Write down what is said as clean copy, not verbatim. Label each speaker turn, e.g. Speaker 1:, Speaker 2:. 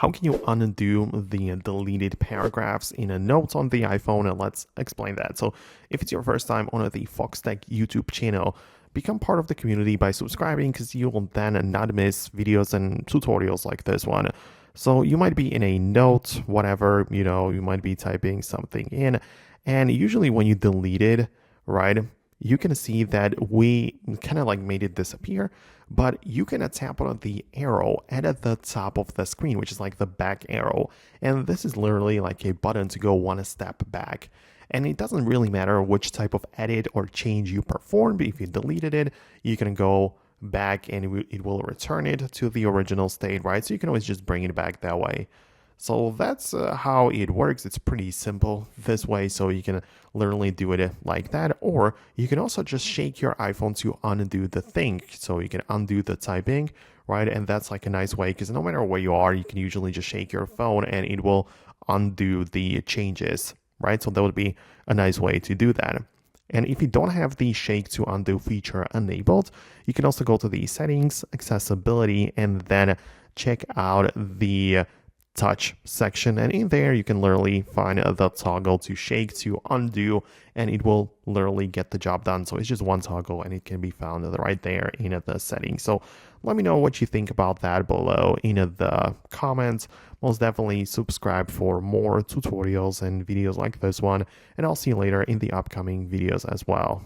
Speaker 1: how can you undo the deleted paragraphs in a note on the iPhone? And let's explain that. So if it's your first time on the Foxtecc YouTube channel, become part of the community by subscribing, because you will then not miss videos and tutorials like this one. So you might be in a note, whatever, you might be typing something in, and usually when you delete it, right, you can see that we kind of like made it disappear, but you can tap on the arrow at the top of the screen, which is like the back arrow. And this is literally like a button to go one step back. And it doesn't really matter which type of edit or change you performed. If you deleted it, you can go back and it will return it to the original state, right? So you can always just bring it back that way. So that's how it works. It's pretty simple this way, so you can literally do it like that. Or you can also just shake your iPhone to undo the thing. So you can undo the typing, right? And that's like a nice way, because no matter where you are, you can usually just shake your phone and it will undo the changes, right? So that would be a nice way to do that. And if you don't have the shake to undo feature enabled, you can also go to the settings, accessibility, and then check out the touch section, and in there you can literally find the toggle to shake to undo, and it will literally get the job done. So it's just one toggle and it can be found right there in the settings. So let me know what you think about that below in the comments. Most definitely subscribe for more tutorials and videos like this one, and I'll see you later in the upcoming videos as well.